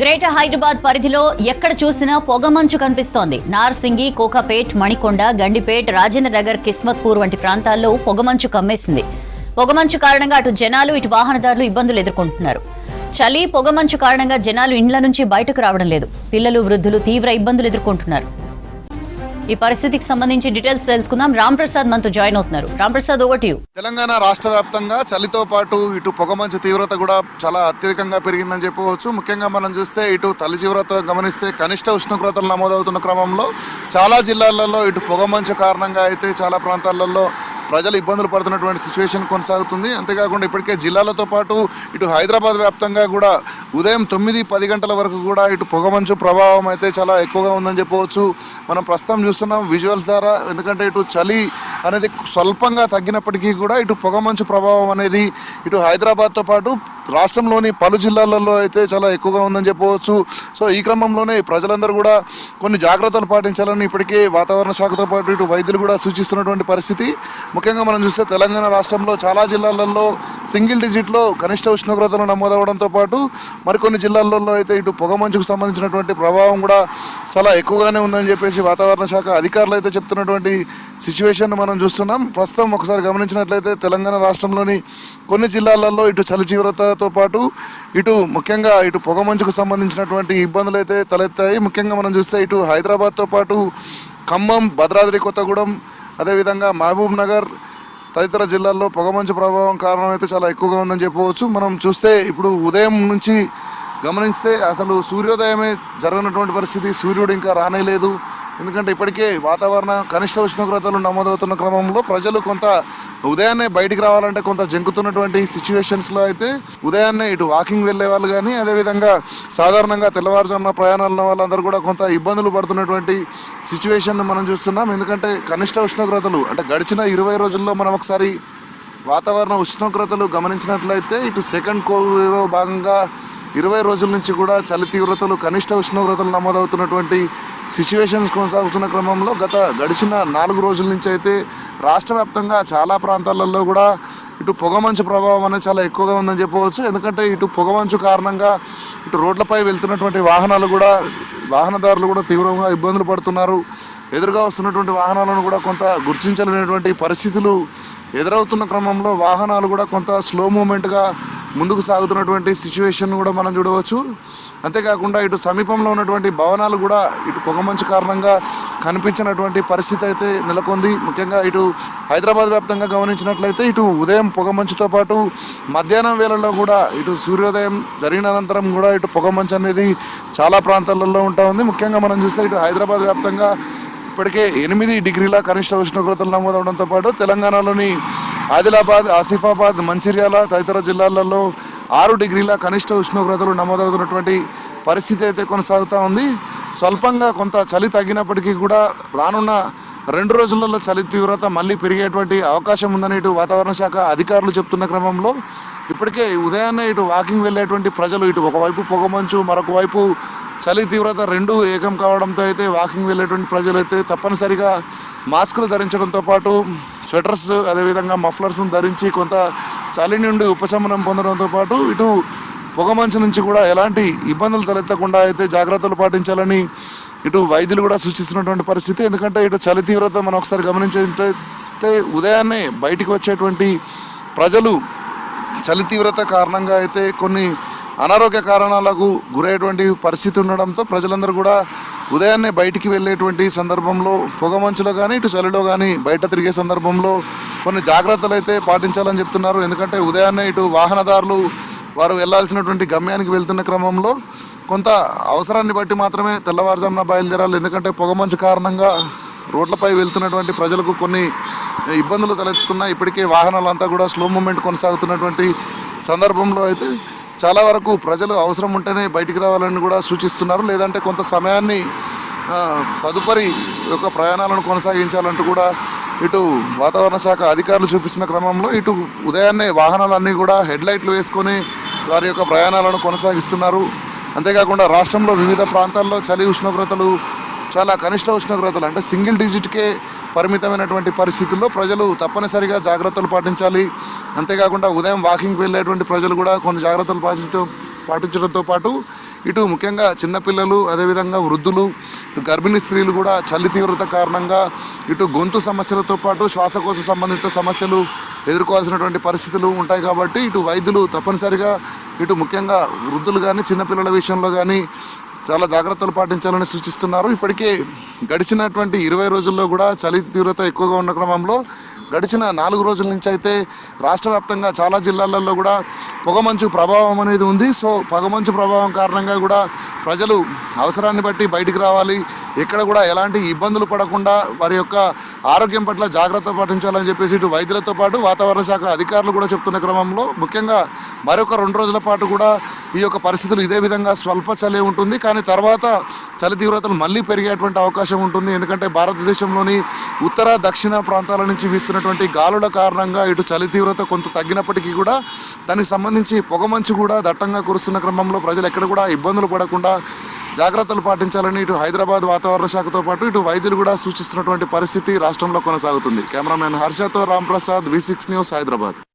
Greater Hyderabad పరిధిలో ఎక్కడ చూసినా పొగమంచు కనిపిస్తోంది. నార్సింగి, కోకాపేట్, మణికొండ, గండిపేట్, రాజేంద్ర నగర్, కిస్మత్పూర్ వంటి ప్రాంతాల్లో పొగమంచు కమ్మేసింది. పొగమంచు కారణంగా అటు జనాలు ఇటు వాహనదారులు ఇబ్బందులు ఎదుర్కొంటున్నారు. చలి, పొగమంచు కారణంగా జనాలు ఇండ్ల నుంచి బయటకు రావడం లేదు. పిల్లలు, వృద్ధులు తీవ్ర ఇబ్బందులు ఎదుర్కొంటున్నారు. ఈ పరిస్థితికి సంబంధించి డీటెయిల్స్ తెలుసుకుందాం. రామ్ ప్రసాద్ మనతో జాయిన్ అవుతున్నారు. Ram Prasad, over to you. Telangana రాష్ట్ర వ్యాప్తంగా చలితో పాటు ఇటు పొగమంచు తీవ్రత కూడా చాలా అత్యధికంగా పెరిగిందని చెప్పవచ్చు. ముఖ్యంగా మనం చూస్తే ఇటు చలి తీవ్రత గమనిస్తే కనిష్ట ఉష్ణోగ్రతలు నమోదవుతున్న క్రమంలో చాలా జిల్లాలలో ఇటు పొగమంచు కారణంగా అయితే చాలా ప్రాంతాలలో ప్రజలు ఇబ్బందులు పడుతున్నటువంటి సిచ్యువేషన్ కొనసాగుతుంది. అంతేకాకుండా ఇప్పటికే జిల్లాలతో పాటు ఇటు హైదరాబాద్ వ్యాప్తంగా కూడా ఉదయం 9-10 గంటల వరకు కూడా ఇటు పొగమంచు ప్రభావం అయితే చాలా ఎక్కువగా ఉందని చెప్పవచ్చు. మనం ప్రస్తుతం చూస్తున్నాం విజువల్స్ ద్వారా. ఎందుకంటే ఇటు చలి అనేది స్వల్పంగా తగ్గినప్పటికీ కూడా ఇటు పొగమంచు ప్రభావం అనేది ఇటు హైదరాబాద్తో పాటు రాష్ట్రంలోని పలు జిల్లాలలో అయితే చాలా ఎక్కువగా ఉందని చెప్పవచ్చు. సో ఈ క్రమంలోనే ప్రజలందరూ కూడా కొన్ని జాగ్రత్తలు పాటించాలని ఇప్పటికే వాతావరణ శాఖతో పాటు ఇటు వైద్యులు కూడా సూచిస్తున్నటువంటి పరిస్థితి. ముఖ్యంగా మనం చూస్తే తెలంగాణ రాష్ట్రంలో చాలా జిల్లాలలో సింగిల్ డిజిట్లో కనిష్ట ఉష్ణోగ్రతలు నమోదవడంతో పాటు మరికొన్ని జిల్లాలలో అయితే ఇటు పొగమంచుకు సంబంధించినటువంటి ప్రభావం కూడా చాలా ఎక్కువగానే ఉందని చెప్పేసి వాతావరణ శాఖ అధికారులు అయితే చెప్తున్నటువంటి సిచ్యువేషన్ మనం చూస్తున్నాం. ప్రస్తుతం ఒకసారి గమనించినట్లయితే తెలంగాణ రాష్ట్రంలోని కొన్ని జిల్లాలలో ఇటు చలి తీవ్రతతో పాటు ఇటు ముఖ్యంగా ఇటు పొగమంచుకు సంబంధించినటువంటి ఇబ్బందులు అయితే తలెత్తాయి. ముఖ్యంగా మనం చూస్తే ఇటు హైదరాబాద్తో పాటు ఖమ్మం, భద్రాద్రి కొత్తగూడెం, అదేవిధంగా మహబూబ్ నగర్ తదితర జిల్లాల్లో పొగమంచు ప్రభావం కారణం అయితే చాలా ఎక్కువగా ఉందని చెప్పవచ్చు. మనం చూస్తే ఇప్పుడు ఉదయం నుంచి గమనిస్తే అసలు సూర్యోదయమే జరగనటువంటి పరిస్థితి. సూర్యుడు ఇంకా రానేలేదు. ఎందుకంటే ఇప్పటికే వాతావరణ కనిష్ట ఉష్ణోగ్రతలు నమోదవుతున్న క్రమంలో ప్రజలు కొంత ఉదయాన్నే బయటికి రావాలంటే కొంత జంకుతున్నటువంటి సిచ్యువేషన్స్లో అయితే ఉదయాన్నే ఇటు వాకింగ్ వెళ్ళే వాళ్ళు కానీ అదేవిధంగా సాధారణంగా తెల్లవారుజామున ప్రయాణాల వాళ్ళందరూ కూడా కొంత ఇబ్బందులు పడుతున్నటువంటి సిచ్యువేషన్ మనం చూస్తున్నాం. ఎందుకంటే కనిష్ట ఉష్ణోగ్రతలు అంటే గడిచిన 20 రోజుల్లో మనం ఒకసారి వాతావరణ ఉష్ణోగ్రతలు గమనించినట్లయితే ఇటు సెకండ్ కోవిడ్ భాగంగా 20 రోజుల నుంచి కూడా చలి తీవ్రతలు కనిష్ట ఉష్ణోగ్రతలు నమోదవుతున్నటువంటి సిచ్యువేషన్స్ కొనసాగుతున్న క్రమంలో గడిచిన 4 రోజుల నుంచి అయితే రాష్ట్ర వ్యాప్తంగా చాలా ప్రాంతాలలో కూడా ఇటు పొగమంచు ప్రభావం అనేది చాలా ఎక్కువగా ఉందని చెప్పవచ్చు. ఎందుకంటే ఇటు పొగమంచు కారణంగా ఇటు రోడ్లపై వెళ్తున్నటువంటి వాహనదారులు కూడా తీవ్రంగా ఇబ్బందులు పడుతున్నారు. ఎదురుగా వస్తున్నటువంటి వాహనాలను కూడా కొంత గుర్తించలేనటువంటి పరిస్థితులు ఎదురవుతున్న క్రమంలో వాహనాలు కూడా కొంత స్లో మూమెంట్గా ముందుకు సాగుతున్నటువంటి సిచ్యువేషన్ కూడా మనం చూడవచ్చు. అంతేకాకుండా ఇటు సమీపంలో ఉన్నటువంటి భవనాలు కూడా ఇటు పొగమంచు కారణంగా కనిపించినటువంటి పరిస్థితి అయితే నెలకొంది. ముఖ్యంగా ఇటు హైదరాబాద్ వ్యాప్తంగా గమనించినట్లయితే ఇటు ఉదయం పొగమంచుతో పాటు మధ్యాహ్నం వేళల్లో కూడా ఇటు సూర్యోదయం జరిగిన అనంతరం కూడా ఇటు పొగమంచు అనేది చాలా ప్రాంతాలలో ఉంటా ఉంది. ముఖ్యంగా మనం చూస్తే ఇటు హైదరాబాద్ వ్యాప్తంగా ఇప్పటికే 8 డిగ్రీల కనిష్ట ఉష్ణోగ్రతలు నమోదవడంతో పాటు తెలంగాణలోని ఆదిలాబాద్, ఆసిఫాబాద్, మంచిర్యాల తదితర జిల్లాలలో 6 డిగ్రీల కనిష్ట ఉష్ణోగ్రతలు నమోదవుతున్నటువంటి పరిస్థితి అయితే కొనసాగుతూ ఉంది. స్వల్పంగా కొంత చలి తగ్గినప్పటికీ కూడా రానున్న 2 రోజులలో చలి తీవ్రత మళ్ళీ పెరిగేటువంటి అవకాశం ఉందని ఇటు వాతావరణ శాఖ అధికారులు చెప్తున్న క్రమంలో ఇప్పటికే ఉదయాన్నే ఇటు వాకింగ్ వెళ్ళేటువంటి ప్రజలు ఇటు ఒకవైపు పొగమంచు మరొక వైపు చలి తీవ్రత 2 ఏకం కావడంతో అయితే వాకింగ్ వెళ్ళేటువంటి ప్రజలు అయితే తప్పనిసరిగా మాస్కులు ధరించడంతో పాటు స్వెటర్స్ అదేవిధంగా మఫ్లర్స్ను ధరించి కొంత చలి నుండి ఉపశమనం పొందడంతో పాటు ఇటు పొగమంచు నుంచి కూడా ఎలాంటి ఇబ్బందులు తలెత్తకుండా అయితే జాగ్రత్తలు పాటించాలని ఇటు వైద్యులు కూడా సూచిస్తున్నటువంటి పరిస్థితి. ఎందుకంటే ఇటు చలి తీవ్రత మనం ఒకసారి గమనించినట్లయితే ఉదయాన్నే బయటికి వచ్చేటువంటి ప్రజలు చలి తీవ్రత కారణంగా అయితే కొన్ని అనారోగ్య కారణాలకు గురయ్యేటువంటి పరిస్థితి ఉండడంతో ప్రజలందరూ కూడా ఉదయాన్నే బయటికి వెళ్ళేటువంటి సందర్భంలో పొగమంచులో కానీ ఇటు చలిలో కానీ బయట తిరిగే సందర్భంలో కొన్ని జాగ్రత్తలు అయితే పాటించాలని చెప్తున్నారు. ఎందుకంటే ఉదయాన్నే ఇటు వాహనదారులు వారు వెళ్లాల్సినటువంటి గమ్యానికి వెళ్తున్న క్రమంలో కొంత అవసరాన్ని బట్టి మాత్రమే తెల్లవారుజామున బయలుదేరాలి. ఎందుకంటే పొగమంచు కారణంగా రోడ్లపై వెళ్తున్నటువంటి ప్రజలకు కొన్ని ఇబ్బందులు తలెత్తుతున్నాయి. ఇప్పటికే వాహనాలంతా కూడా స్లో మూమెంట్ కొనసాగుతున్నటువంటి సందర్భంలో అయితే చాలా వరకు ప్రజలు అవసరం ఉంటేనే బయటికి రావాలని కూడా సూచిస్తున్నారు. లేదంటే కొంత సమయాన్ని తదుపరి యొక్క ప్రయాణాలను కొనసాగించాలంటూ కూడా ఇటు వాతావరణ శాఖ అధికారులు చూపిస్తున్న క్రమంలో ఇటు ఉదయాన్నే వాహనాలన్నీ కూడా హెడ్లైట్లు వేసుకొని వారి యొక్క ప్రయాణాలను కొనసాగిస్తున్నారు. అంతేకాకుండా రాష్ట్రంలో వివిధ ప్రాంతాల్లో చలి ఉష్ణోగ్రతలు చాలా కనిష్ట ఉష్ణోగ్రతలు అంటే సింగిల్ డిజిట్కే పరిమితమైనటువంటి పరిస్థితుల్లో ప్రజలు తప్పనిసరిగా జాగ్రత్తలు పాటించాలి. అంతేకాకుండా ఉదయం వాకింగ్కి వెళ్ళేటువంటి ప్రజలు కూడా కొన్ని జాగ్రత్తలు పాటించడంతో పాటు ఇటు ముఖ్యంగా చిన్నపిల్లలు, అదేవిధంగా వృద్ధులు, ఇటు గర్భిణీ స్త్రీలు కూడా చలి తీవ్రత కారణంగా ఇటు గొంతు సమస్యలతో పాటు శ్వాసకోశ సంబంధిత సమస్యలు ఎదుర్కోవాల్సినటువంటి పరిస్థితులు ఉంటాయి. కాబట్టి ఇటు వైద్యులు తప్పనిసరిగా ఇటు ముఖ్యంగా వృద్ధులు కానీ చిన్నపిల్లల విషయంలో కానీ చాలా జాగ్రత్తలు పాటించాలని సూచిస్తున్నారు. ఇప్పటికే గడిచినటువంటి 20 రోజుల్లో కూడా చలి తీవ్రత ఎక్కువగా ఉన్న క్రమంలో గడిచిన 4 రోజుల నుంచి అయితే రాష్ట్ర వ్యాప్తంగా చాలా జిల్లాలలో కూడా పొగమంచు ప్రభావం అనేది ఉంది. సో పొగమంచు ప్రభావం కారణంగా కూడా ప్రజలు అవసరాన్ని బట్టి బయటికి రావాలి, ఎక్కడ కూడా ఎలాంటి ఇబ్బందులు పడకుండా వారి యొక్క ఆరోగ్యం పట్ల జాగ్రత్త పాటించాలని చెప్పేసి ఇటు వైద్యులతో పాటు వాతావరణ శాఖ అధికారులు కూడా చెప్తున్న క్రమంలో ముఖ్యంగా మరొక 2 రోజుల పాటు కూడా ఈ యొక్క పరిస్థితులు ఇదే విధంగా స్వల్ప చలి ఉంటుంది. కానీ తర్వాత చలి తీవ్రతలు మళ్ళీ పెరిగేటువంటి అవకాశం ఉంటుంది. ఎందుకంటే భారతదేశంలోని ఉత్తర దక్షిణ ప్రాంతాల నుంచి వీస్తున్నటువంటి గాలుల కారణంగా ఇటు చలి తీవ్రత కొంత తగ్గినప్పటికీ కూడా దానికి సంబంధించి పొగమంచు కూడా దట్టంగా కురుస్తున్న క్రమంలో ప్రజలు ఎక్కడ కూడా ఇబ్బందులు పడకుండా జాగ్రత్తలు పాటించాలని ఇటు హైదరాబాద్ వాతావరణ శాఖతో పాటు ఇటు వైద్యులు కూడా సూచిస్తున్నటువంటి పరిస్థితి రాష్ట్రంలో కొనసాగుతుంది. కెమెరామెన్ హర్షతో రాంప్రసాద్, V6 న్యూస్, హైదరాబాద్.